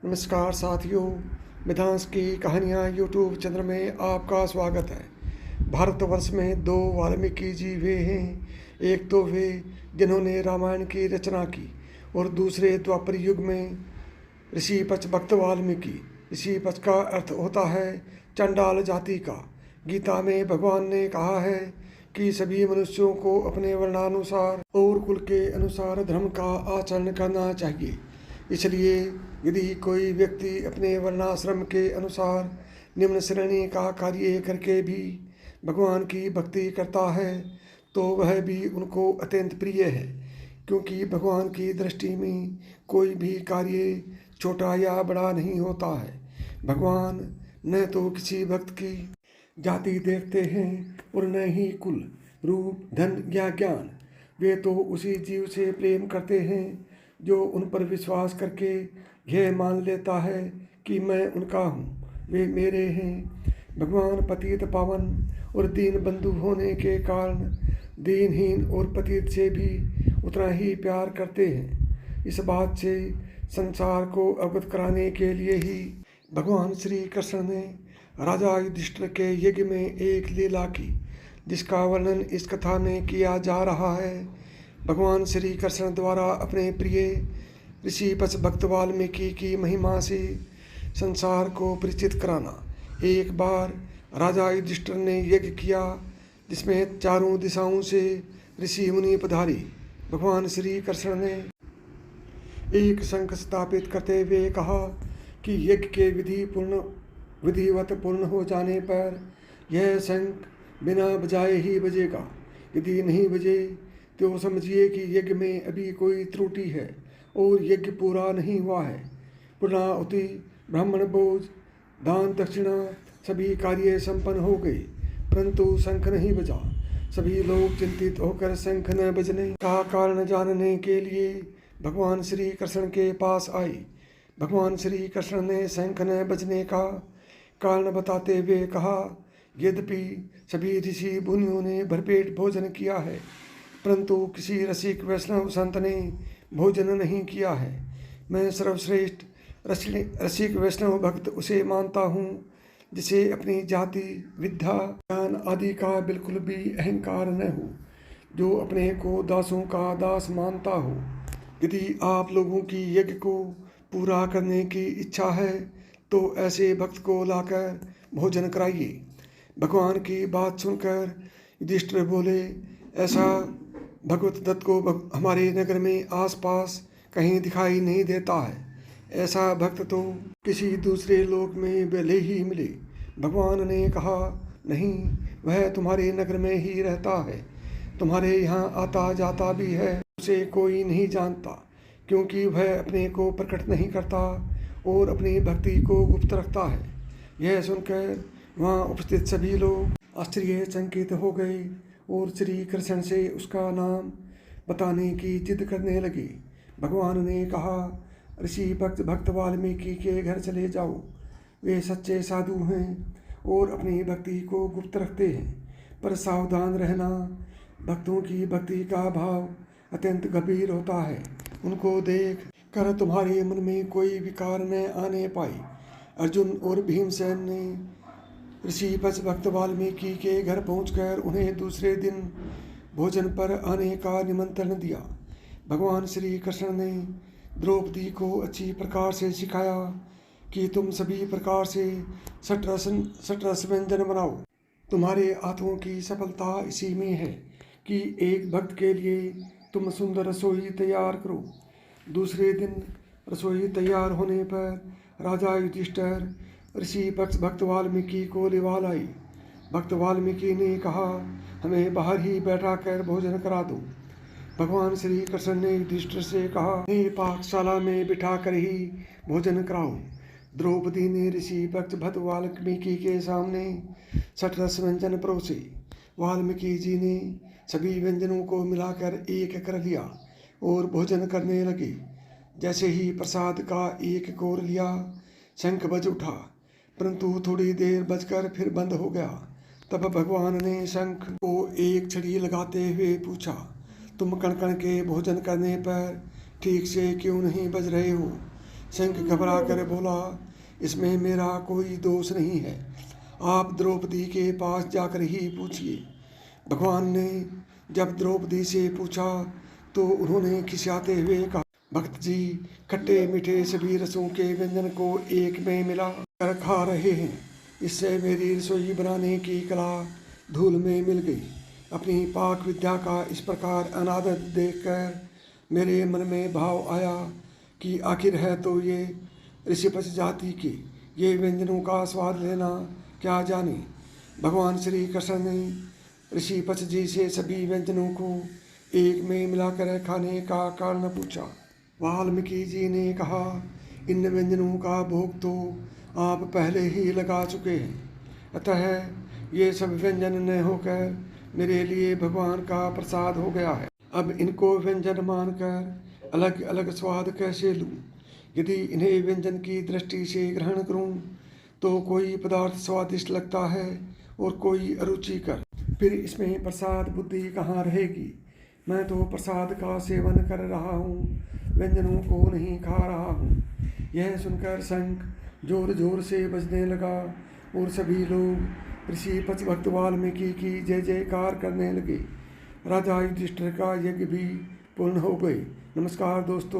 नमस्कार साथियों, मिथांस की कहानियाँ यूट्यूब चैनल में आपका स्वागत है। भारतवर्ष में दो वाल्मीकि जी वे हैं, एक तो वे जिन्होंने रामायण की रचना की और दूसरे द्वापर युग में ऋषि पच भक्त वाल्मीकि। ऋषि पच का अर्थ होता है चंडाल जाति का। गीता में भगवान ने कहा है कि सभी मनुष्यों को अपने वर्णानुसार और कुल के अनुसार धर्म का आचरण करना चाहिए। इसलिए यदि कोई व्यक्ति अपने वर्णाश्रम के अनुसार निम्न श्रेणी का कार्य करके भी भगवान की भक्ति करता है तो वह भी उनको अत्यंत प्रिय है, क्योंकि भगवान की दृष्टि में कोई भी कार्य छोटा या बड़ा नहीं होता है। भगवान न तो किसी भक्त की जाति देखते हैं और न ही कुल, रूप, धन या ज्ञान। वे तो उसी जीव से प्रेम करते हैं जो उन पर विश्वास करके यह मान लेता है कि मैं उनका हूँ, वे मेरे हैं। भगवान पतित पावन और दीन बंधु होने के कारण दीनहीन और पतित से भी उतना ही प्यार करते हैं। इस बात से संसार को अवगत कराने के लिए ही भगवान श्री कृष्ण ने राजा युधिष्ठिर के यज्ञ में एक लीला की, जिसका वर्णन इस कथा में किया जा रहा है। भगवान श्री कृष्ण द्वारा अपने प्रिय ऋषि पच भक्त वाल्मीकि की महिमा से संसार को परिचित कराना। एक बार राजा युधिष्ठिर ने यज्ञ किया जिसमें चारों दिशाओं से ऋषि मुनि पधारे। भगवान श्री कृष्ण ने एक शंख स्थापित करते हुए कहा कि यज्ञ के विधिवत पूर्ण हो जाने पर यह शंख बिना बजाए ही बजेगा। यदि नहीं बजे तो समझिए कि यज्ञ में अभी कोई त्रुटि है और यज्ञ पूरा नहीं हुआ है। पूर्णाहुति, ब्राह्मण भोज, दान दक्षिणा सभी कार्य संपन्न हो गए, परंतु शंख नहीं बजा। सभी लोग चिंतित होकर शंख न बजने का कारण जानने के लिए भगवान श्री कृष्ण के पास आए। भगवान श्री कृष्ण ने शंख न बजने का कारण बताते हुए कहा, यद्यपि सभी ऋषि मुनियों ने भरपेट भोजन किया है, परंतु किसी रसिक वैष्णव संत ने भोजन नहीं किया है। मैं सर्वश्रेष्ठ रसिक वैष्णव भक्त उसे मानता हूँ जिसे अपनी जाति, विद्या, ज्ञान आदि का बिल्कुल भी अहंकार न हो, जो अपने को दासों का दास मानता हो। यदि आप लोगों की यज्ञ को पूरा करने की इच्छा है तो ऐसे भक्त को लाकर भोजन कराइए। भगवान की बात सुनकर युधिष्ठिर बोले, ऐसा भगवत दत्त को हमारे नगर में आसपास कहीं दिखाई नहीं देता है। ऐसा भक्त तो किसी दूसरे लोक में भले ही मिले। भगवान ने कहा, नहीं, वह तुम्हारे नगर में ही रहता है, तुम्हारे यहाँ आता जाता भी है, उसे कोई नहीं जानता, क्योंकि वह अपने को प्रकट नहीं करता और अपनी भक्ति को गुप्त रखता है। यह सुनकर वहाँ उपस्थित सभी लोग आश्चर्यचकित हो गए और श्री कृष्ण से उसका नाम बताने की जिद करने लगे। भगवान ने कहा, ऋषि भक्त वाल्मीकि के घर चले जाओ। वे सच्चे साधु हैं और अपनी भक्ति को गुप्त रखते हैं, पर सावधान रहना, भक्तों की भक्ति का भाव अत्यंत गंभीर होता है। उनको देख कर तुम्हारे मन में कोई विकार न आने पाए। अर्जुन और भीमसेन ने ऋषि पच भक्त वाल्मीकि के घर पहुंचकर उन्हें दूसरे दिन भोजन पर आने का निमंत्रण दिया। भगवान श्री कृष्ण ने द्रौपदी को अच्छी प्रकार से सिखाया कि तुम सभी प्रकार से सटरस व्यंजन बनाओ। तुम्हारे हाथों की सफलता इसी में है कि एक भक्त के लिए तुम सुंदर रसोई तैयार करो। दूसरे दिन रसोई तैयार होने पर राजा युधिष्ठिर ऋषि भक्त वाल्मीकि को लिवा लाई। भक्त वाल्मीकि ने कहा, हमें बाहर ही बैठा कर भोजन करा दो। भगवान श्री कृष्ण ने युधिष्ठिर से कहा, पाकशाला में बिठा कर ही भोजन कराओ। द्रौपदी ने ऋषि भक्त वाल्मीकि के सामने सटरस व्यंजन परोसे। वाल्मीकि जी ने सभी व्यंजनों को मिलाकर एक कर लिया और भोजन करने लगे। जैसे ही प्रसाद का एक कौर लिया, शंख बज उठा, परंतु थोड़ी देर बजकर फिर बंद हो गया। तब भगवान ने शंख को एक छड़ी लगाते हुए पूछा, तुम कण कण के भोजन करने पर ठीक से क्यों नहीं बज रहे हो? शंख घबरा कर बोला, इसमें मेरा कोई दोष नहीं है, आप द्रौपदी के पास जाकर ही पूछिए। भगवान ने जब द्रौपदी से पूछा तो उन्होंने खिसियाते हुए कहा, भक्त जी खट्टे मीठे सभी रसों के व्यंजन को एक में मिला कर खा रहे हैं, इससे मेरी रसोई बनाने की कला धूल में मिल गई। अपनी पाक विद्या का इस प्रकार अनादर देखकर मेरे मन में भाव आया कि आखिर है तो ये ऋषिपच जाति के ये व्यंजनों का स्वाद लेना क्या जाने। भगवान श्री कृष्ण ने ऋषिपच जी से सभी व्यंजनों को एक में मिलाकर खाने का कारण पूछा। वाल्मीकि जी ने कहा, इन व्यंजनों का भोग तो आप पहले ही लगा चुके हैं, अतः ये सब व्यंजन न होकर मेरे लिए भगवान का प्रसाद हो गया है। अब इनको व्यंजन मानकर अलग अलग स्वाद कैसे लूँ? यदि इन्हें व्यंजन की दृष्टि से ग्रहण करूँ तो कोई पदार्थ स्वादिष्ट लगता है और कोई अरुचिकर, फिर इसमें प्रसाद बुद्धि कहाँ रहेगी? मैं तो प्रसाद का सेवन कर रहा हूँ, व्यंजनों को नहीं खा रहा हूँ। यह सुनकर शंख जोर जोर से बजने लगा और सभी लोग ऋषिपच भक्त वाल्मीकि की जय जयकार करने लगे। राजा युधिष्ठिर का यज्ञ भी पूर्ण हो गए। नमस्कार दोस्तों।